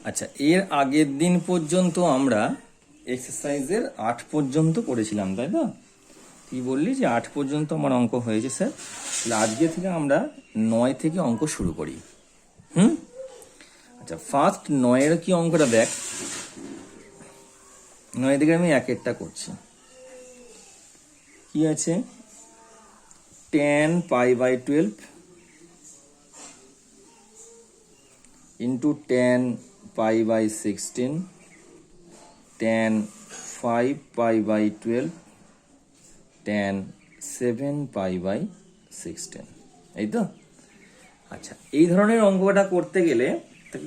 আচ্ছা, এর আগের দিন পর্যন্ত আমরা এক্সারসাইজের 8 পর্যন্ত করেছিলাম, তাই তো? তুই বললি যে 8 পর্যন্ত আমার অঙ্ক হয়েছে স্যার, তাহলে আজকে থেকে আমরা 9 থেকে অঙ্ক শুরু করি। আচ্ছা, ফার্স্ট 9-এর কি অঙ্কটা দেখ। 9 থেকে আমি এক একটা করছি। কি আছে? tan π/12 into tan π/16 tan 5π/12 tan 7π/16, এই তো? আচ্ছা, এই ধরনের অঙ্কটা করতে গেলে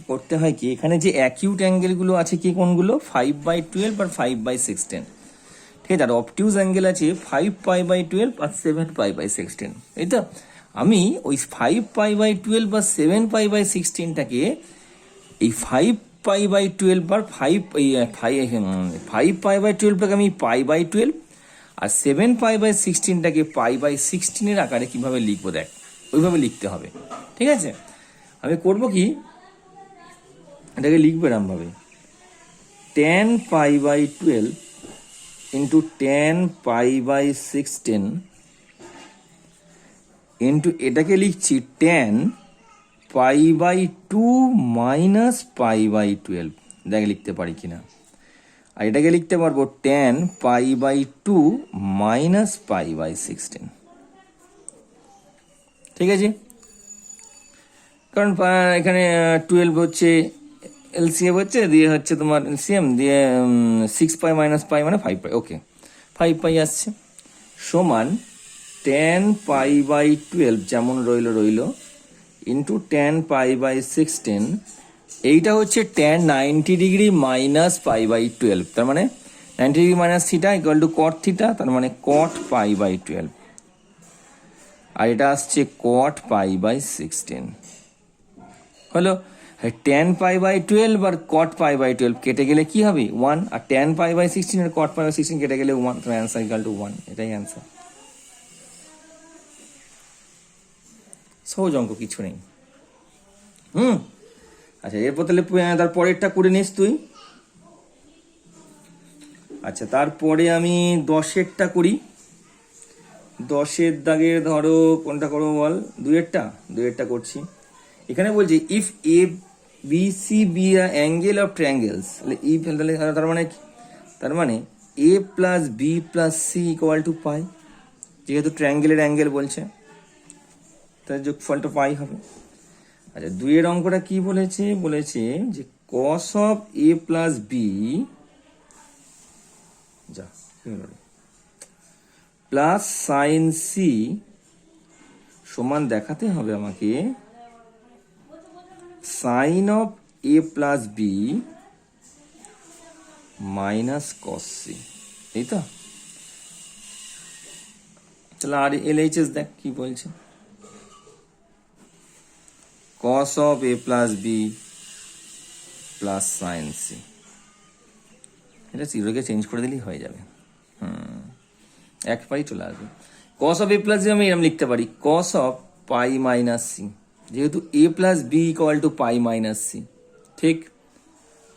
করতে হয় কি, এখানে যে অ্যাকিউট অ্যাঙ্গেলগুলো আছে কি কোনগুলো? 5/12 আর 5/16, ঠিক আছে? আর অবটিউজ অ্যাঙ্গেল আছে 5π/12 আর 7π/16, এই তো? আমি ওই 5π/12 বা 7π/16টাকে এই 5π/12 বা 5π/12টাকে আমি π/12 আর 7π/16টাকে π/16 আকারে কিভাবে লিখবো দেখ, ওইভাবে লিখতে হবে, ঠিক আছে? আমি করব কি, এটাকে লিখবো এরম ভাবে, tan π/12 into tan π/16 into এটাকে লিখছি tan π/2 minus π/12, দেখ লিখতে পারি কিনা। আর এটাকে লিখতে পারবো tan π/2 minus π/16, ঠিক আছে? কারণ এখানে 12 হচ্ছে এলসিএম হচ্ছে, দিয়ে হচ্ছে তোমার এলসিএম দিয়ে 6π minus π মানে 5π, ওকে 5π আসছে, সমান tan π/12 যেমন রইল ইন্টু tan π/16, এইটা হচ্ছে tan 90 ডিগ্রি মাইনাস π/12, তার মানে 90 degree minus theta equal two cot theta, তার মানে cot π/12, আর এটা আসছে cot π/16 হলো। tan π/12 আর cot π/12 কেটে গেলে কি হবে? 1, আর tan π/16 আর cot π/16 কেটে গেলে 1, তো অ্যান্সার ইকুয়াল টু 1, এটাই অ্যান্সার। সহজ অঙ্ক, কিছু নেই। আচ্ছা, এরপর তাহলে তার পরেরটা করে নিস তুই। আচ্ছা, তারপরে আমি 10-এরটা করি। 10-এর দাগে ধরো কোনটা করবো বল? 2-এরটা করছি। এখানে বলছি if A B C be are angle of triangles, if তার মানে A plus B plus C equal to pi, যেহেতু ট্রায়াঙ্গেলের অ্যাঙ্গেল বলছে তার যোগফলটা পাই হবে। আচ্ছা, 2-এর অঙ্কটা কি বলেছে? বলেছে যে cos of a plus B plus sine c সমান দেখাতে হবে আমাকে sine of a plus b minus cos c, এই তো? তাহলে আর এলএইচএস দেখ কি বলছে, cos of a plus b plus sin c, এটা জিরোকে চেঞ্জ করে দিলেই হয়ে যাবে, একবারই চলে আসবে। cos of a plus b আমি এরকম লিখতে পারি cos of pi minus c, যেহেতু a plus b equal to pi minus c, ঠিক?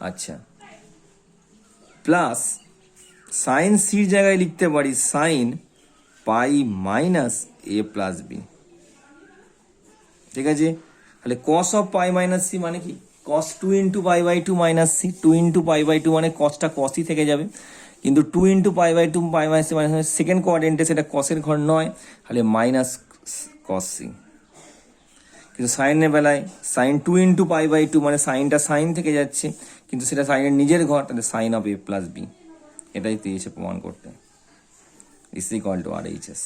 আচ্ছা, প্লাস সাইন সির জায়গায় লিখতে পারি sine pi minus A plus B, ঠিক আছে? তাহলে cos of pi minus C মানে কি? cos 2 into π/2 minus C, 2 into π/2 মানে cosটা cosই থেকে যাবে, কিন্তু 2 ইন্টু π/2 পাই মাইনাস সি মানে সেকেন্ড কোয়াড্রেন্টে সেটা cosের ঘর নয়, তাহলে মাইনাস cos সি। কিন্তু সাইনের বেলায় সাইন 2 ইন্টু π/2 মানে সাইনটা সাইন থেকে যাচ্ছে, কিন্তু সেটা সাইনের নিজের ঘর, তাহলে sine of a plus b, এটাই দিয়েছে প্রমাণ করতে, is equal to R H S.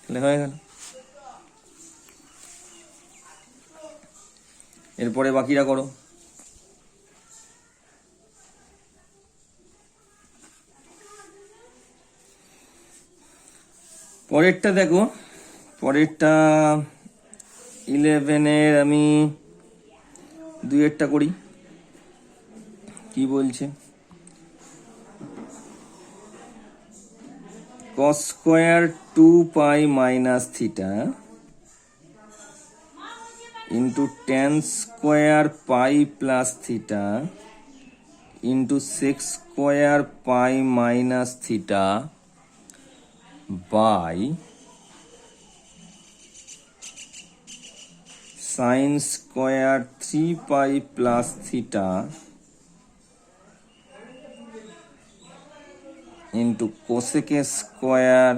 তাহলে হয়ে গেল। এরপরে বাকিরা করো। পরেরটা দেখো, পরেরটা 11-এর আমি 2-এরটা করি। কি বলছে? cos square 2π minus theta into tan square pi plus theta into sec square pi minus theta by sine square three pi plus theta into cosec square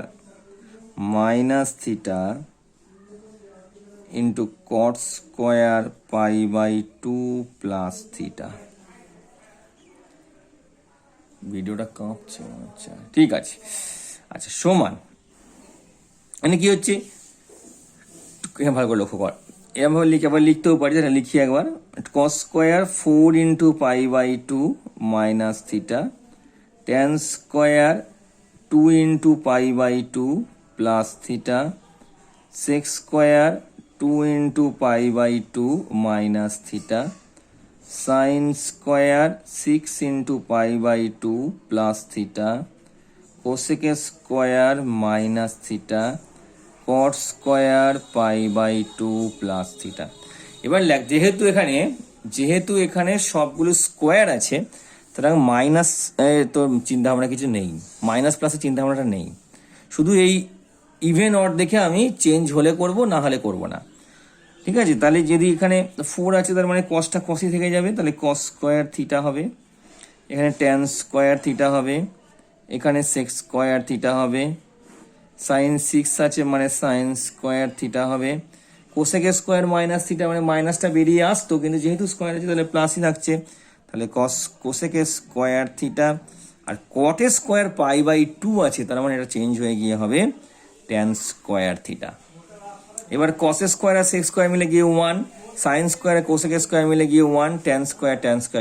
minus theta into cot square pi by two plus theta. ভিডিওটা কাঁপছে, আচ্ছা ঠিক আছে। আচ্ছা সমান মানে কি হচ্ছে ভালো করে লক্ষ্য কর, এরকমভাবে লিখে আবার লিখতেও পারি, যেটা লিখি একবার, cos square four into pi by two minus theta tan square two into pi by two plus theta sec square two into pi by two minus theta sine square six into pi by two plus theta cosec square minus theta cot square pi by two plus theta. এবার যেহেতু এখানে সবগুলো square আছে, সুতরাং minus তো চিন্তাভাবনা কিছু নেই, মাইনাস প্লাসের চিন্তাভাবনাটা নেই, শুধু এই ইভেন অড দেখে আমি চেঞ্জ হলে করব, না হলে করব না। ঠিক আছে, তাহলে যদি এখানে ফোর আছে তার মানে কসটা কসই থেকে যাবে, তাহলে কস স্কোয়ার থিটা হবে, এখানে টেন স্কোয়ার থিটা হবে, এখানে সেক্স স্কোয়ার থিটা হবে, সাইন সিক্স আছে মানে সাইন স্কোয়ার থিটা হবে, কোসেক স্কোয়ার মাইনাস থিটা মানে মাইনাসটা বেরিয়ে আসতো, কিন্তু যেহেতু স্কোয়ার আছে তাহলে প্লাসই থাকছে, তাহলে কোসেক স্কোয়ার থিটা, আর cot square pi by two আছে, তার মানে এটা চেঞ্জ হয়ে গিয়ে হবে টেন স্কোয়ার থিটা। এবার কস স্কোয়ার আর সেক্স স্কোয়ার মিলে গিয়ে ওয়ান, সাইন স্কোয়ার আর কোসেক স্কোয়ার মিলে গিয়ে ওয়ান, টেন স্কোয়ার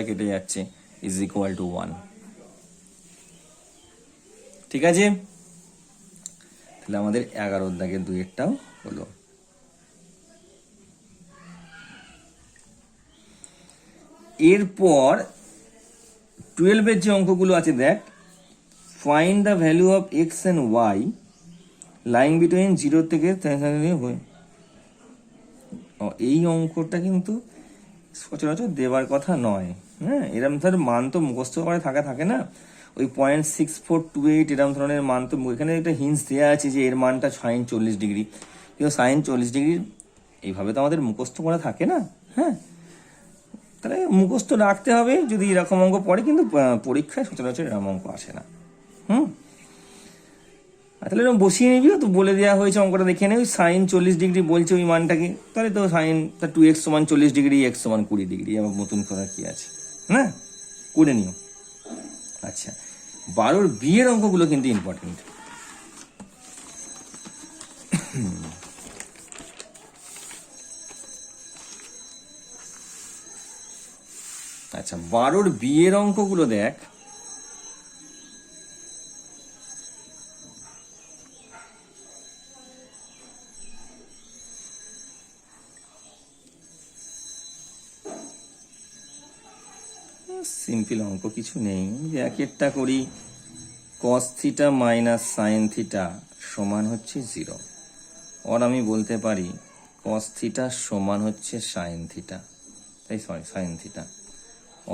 কেটে যাচ্ছে, ইজ ইকুয়াল টু ওয়ান। ঠিক আছে, তাহলে আমাদের 11 দাগের দুইটাও হলো। এরপর 12-এর যে অঙ্কগুলো আছে দেখ, find the value of x and y lying between 0 থেকে এই অঙ্কটা কিন্তু সচরাচর দেবার কথা নয়। হ্যাঁ, এরম ধর মান তো মুখস্থ করে থাকে না, ওই 0.6428 এরম ধরনের মান তো এখানে একটা হিন্টস দেওয়া আছে যে এর মানটা সাইন 40 ডিগ্রি, কিন্তু সাইন 40 ডিগ্রি এইভাবে তো আমাদের মুখস্থ করা থাকে না। হ্যাঁ, তাহলে মুখস্থ রাখতে হবে যদি এরকম অঙ্ক পড়ে, কিন্তু পরীক্ষায় সচরাচর এরকম অঙ্ক আসে না। তাহলে এরকম বসিয়ে নিবি, তো বলে দেওয়া হয়েছে অঙ্কটা দেখে নেই, সাইন 40 ডিগ্রি বলছে ওই মানটাকে, তাহলে তো সাইন 2x সমান 40 ডিগ্রি, এক্স সমান 20 ডিগ্রি, আবার নতুন করার কি আছে, না করে নিও। আচ্ছা, 12-র বিয়ের অঙ্কগুলো কিন্তু ইম্পর্টেন্ট। আচ্ছা, 12-র বিয়ের অঙ্কগুলো দেখ, সিম্পল অঙ্ক কিছু নেই, এক একটা করি। Cos theta minus sine theta সমান হচ্ছে 0, আর আমি বলতে পারি কস থিটা সমান হচ্ছে সাইন থিটা, সাইন থিটা,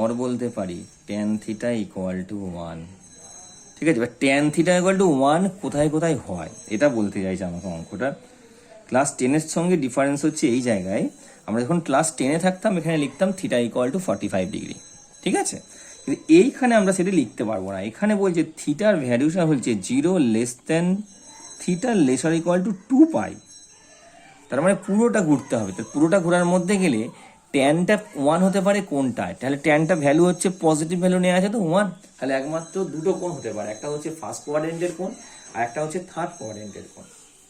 আর বলতে পারি ট্যান থিটা ইকুয়াল টু 1। ঠিক আছে, এবার ট্যান থিটা ইকুয়াল টু 1 কোথায় কোথায় হয় এটা বলতে চাইছে আমাকে অঙ্কটা। ক্লাস 10-এর সঙ্গে ডিফারেন্স হচ্ছে এই জায়গায়, আমরা যখন ক্লাস 10-এ থাকতাম এখানে লিখতাম থিটা ইকুয়াল টু 45 ডিগ্রি, ঠিক আছে, কিন্তু এইখানে আমরা সেটা লিখতে পারবো না। এখানে বলছে থিটার ভ্যালুটা হচ্ছে 0 less than theta laser equal to 2 পাই, তার মানে পুরোটা ঘুরতে হবে। তো পুরোটা ঘোরার মধ্যে গেলে ট্যানটা 1 হতে পারে কোনটায়, তাহলে ট্যানটা ভ্যালু হচ্ছে পজিটিভ ভ্যালু নেওয়া আছে তো 1, তাহলে একমাত্র দুটো কোণ হতে পারে, একটা হচ্ছে ফার্স্ট কোয়াড্রেন্টের কোণ আর একটা হচ্ছে থার্ড কোয়াড্রেন্টের কোণ।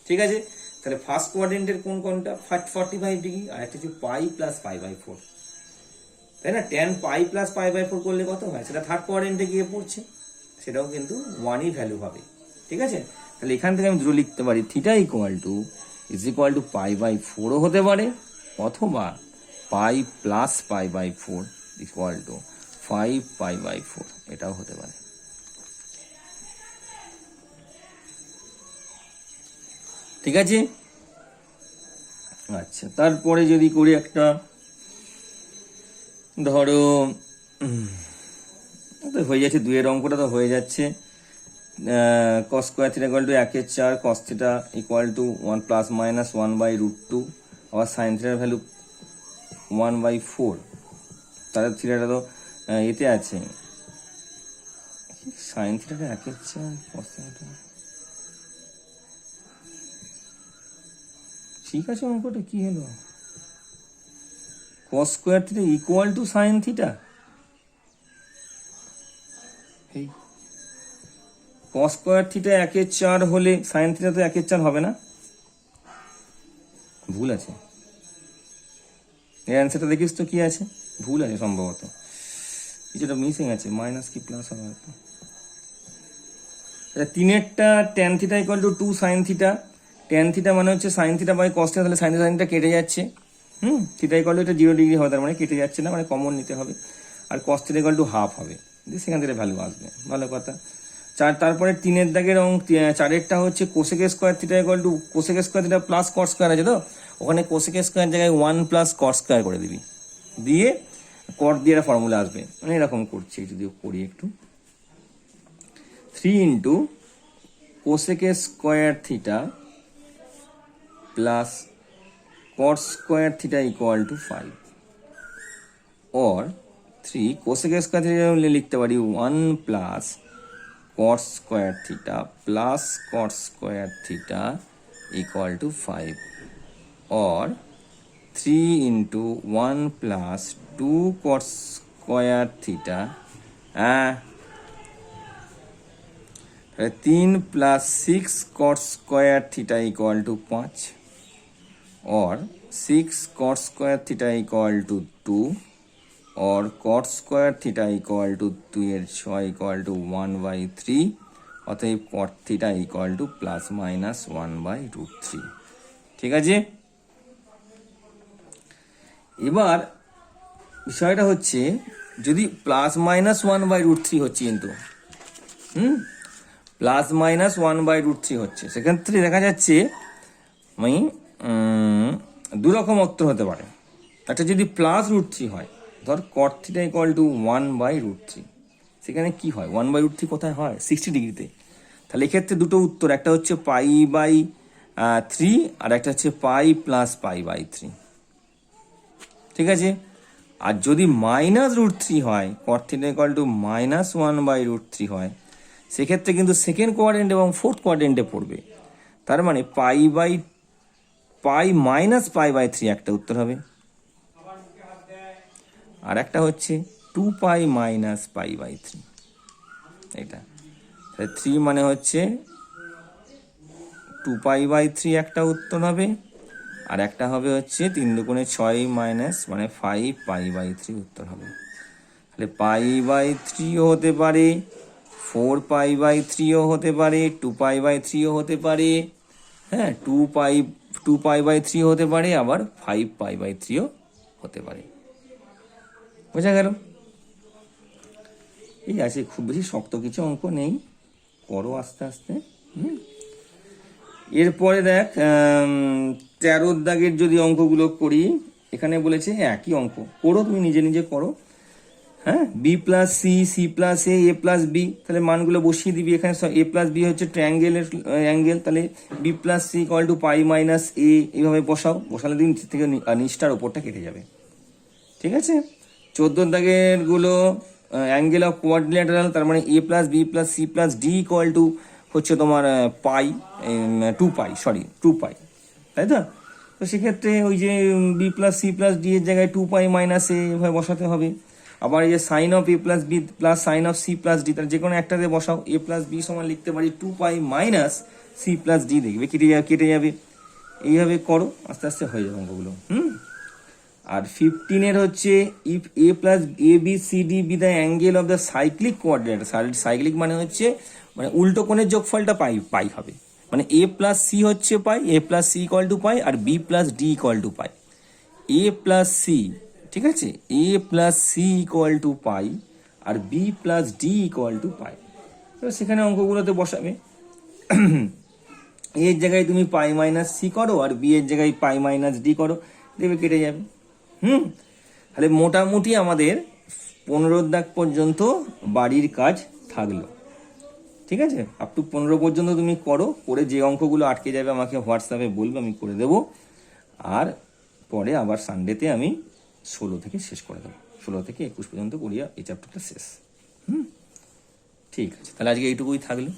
ঠিক আছে, তাহলে ফার্স্ট কোয়াড্রেন্টের কোণ কোনটা 45 ডিগ্রি, আর একটা হচ্ছে পাই প্লাস পাই বাই 4, তাই না? Tan pi plus pi by 4 করলে কত হয়, সেটা থার্ড কোয়াড্রেন্টে গিয়ে পড়ছে, সেটাও কিন্তু 1ই ভ্যালু হবে। ঠিক আছে, তাহলে এখান থেকে আমি দুটো লিখতে পারি, theta equal to pi by 4ও হতে পারে, অথবা pi plus pi by 4 equal to 5 pi by 4, এটাও হতে পারে। ঠিক আছে, আচ্ছা, তারপরে যদি করি একটা, ধরো তো হয়ে যাচ্ছে, 2 অঙ্কটা তো হয়ে যাচ্ছে। Cos square theta equal two 1/4 কস theta equal two 1 plus minus 1/√2, আবার সাইন থিটার ভ্যালু 1/4। তাহলে থিটাটা তো এতে আছে, সাইন থিটাটা 1/4 কস থিটা। ঠিক আছে, অঙ্কটা কি হলো? Cos square theta equal two sine theta, এই কস স্কোয়ার থিটা 1/4 হলে সাইন থিটা তো 1/4 হবে না? ভুল আছে, এই অ্যান্সারটা দেখিস তো কি আছে, ভুল আছে সম্ভবত, কিছুটা মিসিং আছে, মাইনাস কি প্লাস হবে হয়তো। 3-এরটা tan theta equal to 2 sine theta, tan theta মানে হচ্ছে sine theta by cos theta, তাহলে সাইন থিটা কেটে যাচ্ছে, থিটা ইকুয়াল টু এটা 0 ডিগ্রি হবে, তার মানে কেটে যাচ্ছে না, মানে কমন নিতে হবে, আর cos theta equal to half হবে, সেখান থেকে ভ্যালু আসবে, ভালো কথা। তারপরে 3-এর দাগের 4-এরটা হচ্ছে cosec square theta equal two cosec square theta plus cot square আছে তো, ওখানে কোসেক স্কোয়ার জায়গায় 1 প্লাস কট স্কোয়ার করে দিবি, দিয়ে কট দিয়ে একটা ফর্মুলা আসবে, মানে এরকম করছি, যদি করি একটু, 3 into cosec square theta plus cot square theta equal to 5, or 3 cosec square theta লিখতে পারি 1 plus cot square theta plus cot square theta equal to 5, or 3 into 1 plus 2 cot square theta 3 plus 6 cot square theta equal to 5, or 6 cot square theta equal to 2, or cot square theta equal to 2 equal to 1/3, অতএব cot theta equal to plus minus 1/√3। ঠিক আছে, এবার বিষয়টা হচ্ছে, যদি plus minus 1/√3 হচ্ছে, কিন্তু plus minus 1/√3 হচ্ছে, সেক্ষেত্রে দেখা যাচ্ছে আমি 2 রকম উত্তর হতে পারে। একটা যদি প্লাস √3 হয়, ধর cot theta ইকুয়াল টু 1/√3, সেখানে কি হয়, 1/√3 কোথায় হয়, 60 ডিগ্রিতে, তাহলে এক্ষেত্রে দুটো উত্তর, একটা হচ্ছে π/3 আর একটা হচ্ছে π+π/3। ঠিক আছে, আর যদি -√3 হয়, cot theta ইকুয়াল টু -1/√3 হয়, সেক্ষেত্রে কিন্তু সেকেন্ড কোয়াড্রেন্ট এবং ফোর্থ কোয়াড্রেন্টে পড়বে, তার মানে π-π-3 একটা উত্তর হবে, আর একটা হচ্ছে 2π - π/3, এটা 3 মানে হচ্ছে 2π/3 একটা উত্তর হবে, আর একটা হবে হচ্ছে 3 দুগুণে 6 মাইনাস মানে 5π/3 উত্তর হবে। তাহলে π/3ও হতে পারে, 4π/3ও হতে পারে, 2π/3ও হতে পারে, হ্যাঁ 2π/3ও হতে পারে, আবার 5π/3ও হতে পারে। বোঝা গেল? এই আছে, খুব বেশি শক্ত কিছু অঙ্ক নেই, করো আস্তে আস্তে। এরপরে দেখ 13 দাগের যদি অঙ্কগুলো করি, এখানে বলেছে একই অঙ্ক, করো তুমি নিজে নিজে করো, হ্যাঁ। b+c, c+a, a+b, তাহলে মানগুলো বসিয়ে দিবি এখানে। a+b হচ্ছে ট্রায়াঙ্গেলের অ্যাঙ্গেল, তাহলে b+c = π - a, এইভাবে বসালে দিন থেকে নিচটার ওপরটা কেটে যাবে। ঠিক আছে, 14 দাগের গুলো অ্যাঙ্গেল অফ কোয়াড্রিল্যাটারাল, তার মানে a+b+c+d হচ্ছে তোমার 2π, তাই তো? তো সেক্ষেত্রে ওই যে b+c+d এর জায়গায় 2π - a এভাবে বসাতে হবে। আবার এই যে sine of a+b plus sine of c+d, তার যে কোনো একটাতে বসাও, a+b সমান লিখতে পারি 2π - c+d, দেখবে কেটে যাবে। এইভাবে করো, আস্তে আস্তে হয়ে যাবে অঙ্কগুলো। আর 15-এর হচ্ছে if a+abcd B the angle of the cyclic quadrilateral, cyclic মানে হচ্ছে মানে উল্টো কোণের যোগফলটা পাই হবে, মানে a+c হচ্ছে পাই, a+c = পাই, আর b+d = পাই, a+c, ঠিক আছে, a+c = পাই, আর b+d = পাই। তো সেখানে অঙ্কগুলোতে বসাবে। এর জায়গায় তুমি পাই মাইনাস সি করো আর বি এর জায়গায় পাই মাইনাস ডি করো, দেখবে কেটে যাবে। তাহলে মোটামুটি আমাদের 15 দাগ পর্যন্ত বাড়ির কাজ থাকলো। ঠিক আছে, আপ টু 15 পর্যন্ত তুমি করো, করে যে অঙ্কগুলো আটকে যাবে আমাকে হোয়াটসঅ্যাপে বলবে, আমি করে দেবো। আর পরে আবার সানডেতে আমি 16 থেকে শেষ করে দেবো, 16 থেকে 21 পর্যন্ত করিয়া এই চ্যাপ্টারটা শেষ। ঠিক আছে, তাহলে আজকে এইটুকুই থাকলো।